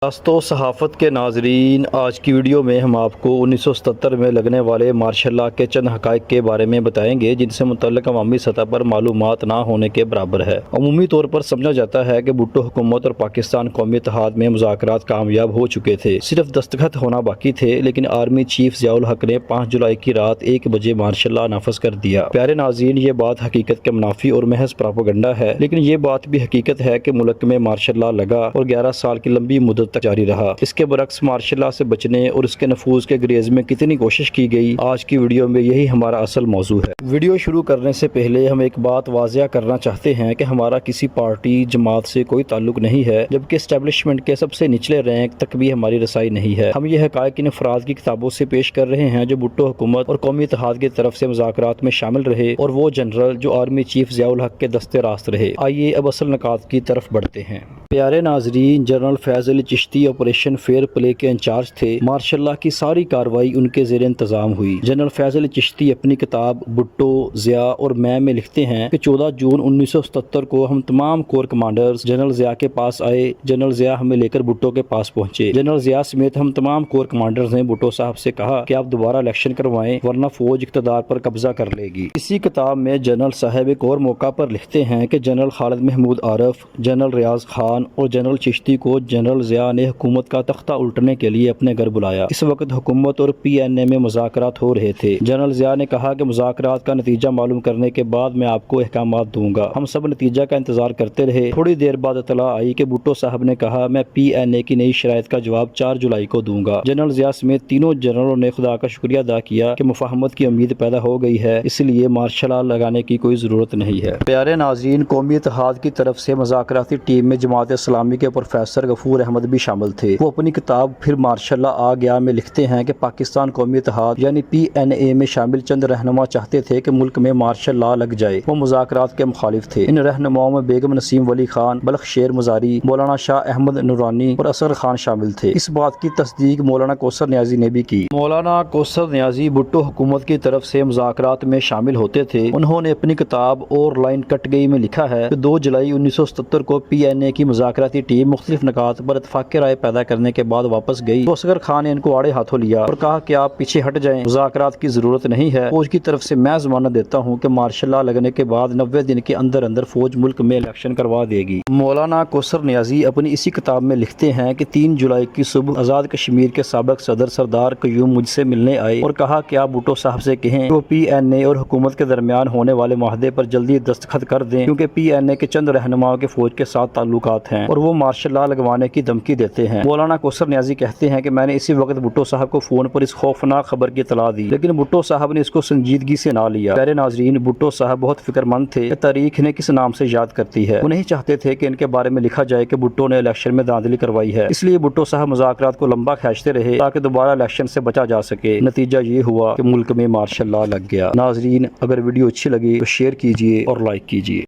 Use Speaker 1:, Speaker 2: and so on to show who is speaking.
Speaker 1: و صحافت کے ناظرین، آج کی ویڈیو میں ہم آپ کو 1977 میں لگنے والے مارشل لا کے چند حقائق کے بارے میں بتائیں گے جن سے متعلق عوامی سطح پر معلومات نہ ہونے کے برابر ہے۔ عمومی طور پر سمجھا جاتا ہے کہ بھٹو حکومت اور پاکستان قومی اتحاد میں مذاکرات کامیاب ہو چکے تھے، صرف دستخط ہونا باقی تھے، لیکن آرمی چیف ضیاء الحق نے 5 جولائی کی رات 1 بجے مارشل لا نافذ کر دیا۔ پیارے ناظرین، یہ بات حقیقت کے منافی اور محض پراپیگنڈا ہے، لیکن یہ بات بھی حقیقت ہے کہ ملک میں مارشل لا لگا اور 11 سال کی لمبی مدت تک جاری رہا۔ اس کے برعکس مارشل لا سے بچنے اور اس کے نفوذ کے گریز میں کتنی کوشش کی گئی، آج کی ویڈیو میں یہی ہمارا اصل موضوع ہے۔ ویڈیو شروع کرنے سے پہلے ہم ایک بات واضح کرنا چاہتے ہیں کہ ہمارا کسی پارٹی جماعت سے کوئی تعلق نہیں ہے، جبکہ اسٹیبلشمنٹ کے سب سے نچلے رینک تک بھی ہماری رسائی نہیں ہے۔ ہم یہ حقائق ان افراد کی کتابوں سے پیش کر رہے ہیں جو بھٹو حکومت اور قومی اتحاد کی طرف سے مذاکرات میں شامل رہے اور وہ جنرل جو آرمی چیف ضیاء الحق کے دستے راست رہے۔ آئیے اب اصل نکات کی طرف بڑھتے ہیں۔ پیارے ناظرین، جنرل فیض علی چشتی آپریشن فیئر پلے کے انچارج تھے۔ مارشل لا کی ساری کارروائی ان کے زیر انتظام ہوئی۔ جنرل فیض علی چشتی اپنی کتاب بھٹو، ضیاء اور میں لکھتے ہیں کہ 14 جون 1977 کو ہم تمام کور کمانڈرز جنرل ضیاء کے پاس آئے۔ جنرل ضیاء ہمیں لے کر بھٹو کے پاس پہنچے۔ جنرل ضیاء سمیت ہم تمام کور کمانڈرز نے بھٹو صاحب سے کہا کہ آپ دوبارہ الیکشن کروائیں ورنہ فوج اقتدار پر قبضہ کر لے گی۔ اسی کتاب میں جنرل صاحب ایک اور موقع پر لکھتے ہیں کہ جنرل خالد محمود عارف، جنرل ریاض خان اور جنرل چشتی کو جنرل ضیاء نے حکومت کا تختہ الٹنے کے لیے اپنے گھر بلایا۔ اس وقت حکومت اور پی این اے میں مذاکرات ہو رہے تھے۔ جنرل ضیاء نے کہا کہ مذاکرات کا نتیجہ معلوم کرنے کے بعد میں آپ کو احکامات دوں گا۔ ہم سب نتیجہ کا انتظار کرتے رہے۔ تھوڑی دیر بعد اطلاع آئی کہ بھٹو صاحب نے کہا میں پی این اے کی نئی شرائط کا جواب 4 جولائی کو دوں گا۔ جنرل ضیاء سمیت تینوں جنرلوں نے خدا کا شکریہ ادا کیا کہ مفاہمت کی امید پیدا ہو گئی ہے، اس لیے مارشل لا لگانے کی کوئی ضرورت نہیں ہے۔ پیارے ناظرین، قومی اتحاد کی طرف سے مذاکراتی ٹیم میں جماعت اسلامی کے پروفیسر غفور احمد بھی شامل تھے۔ وہ اپنی کتاب پھر مارشل لا آ گیا میں لکھتے ہیں کہ پاکستان قومی اتحاد یعنی پی این اے میں شامل چند رہنما چاہتے تھے کہ ملک میں مارشل لا لگ جائے۔ وہ مذاکرات کے مخالف تھے۔ ان رہنماؤں میں بیگم نسیم ولی خان، بلخ شیر مزاری، مولانا شاہ احمد نورانی اور اصغر خان شامل تھے۔ اس بات کی تصدیق مولانا کوثر نیازی نے بھی کی۔ مولانا کوثر نیازی بھٹو حکومت کی طرف سے مذاکرات میں شامل ہوتے تھے۔ انہوں نے اپنی کتاب اور لائن کٹ گئی میں لکھا ہے کہ 2 جولائی 1977 کو پی این اے کی مذاکراتی ٹیم مختلف نکات پر اتفاق رائے پیدا کرنے کے بعد واپس گئی تو اصغر خان نے ان کو آڑے ہاتھوں لیا اور کہا کہ آپ پیچھے ہٹ جائیں، مذاکرات کی ضرورت نہیں ہے۔ فوج کی طرف سے میں ضمانت دیتا ہوں کہ مارشل لا لگنے کے بعد 90 دن کے اندر اندر فوج ملک میں الیکشن کروا دے گی۔ مولانا کوثر نیازی اپنی اسی کتاب میں لکھتے ہیں کہ 3 جولائی کی صبح آزاد کشمیر کے سابق صدر سردار قیوم مجھ سے ملنے آئے اور کہا کہ آپ بھٹو صاحب سے کہیں کہ وہ پی این اے اور حکومت کے درمیان ہونے والے معاہدے پر جلدی دستخط کر دیں، کیونکہ پی این اے کے چند رہنماؤں کے فوج کے ساتھ تعلقات ہیں اور وہ مارشل لا لگوانے کی دھمکی دیتے ہیں۔ مولانا کوثر نیازی کہتے ہیں کہ میں نے اسی وقت بھٹو صاحب کو فون پر اس خوفناک خبر کی اطلاع دی، لیکن بھٹو صاحب نے اس کو سنجیدگی سے نہ لیا۔ پیارے ناظرین، بھٹو صاحب بہت فکر مند تھے کہ تاریخ نے کس نام سے یاد کرتی ہے۔ وہ نہیں چاہتے تھے کہ ان کے بارے میں لکھا جائے کہ بھٹو نے الیکشن میں دھاندلی کروائی ہے، اس لیے بھٹو صاحب مذاکرات کو لمبا کھینچتے رہے تاکہ دوبارہ الیکشن سے بچا جا سکے۔ نتیجہ یہ ہوا کہ ملک میں مارشل لا لگ گیا۔ ناظرین، اگر ویڈیو اچھی لگی تو شیئر کیجیے اور لائک کیجیے۔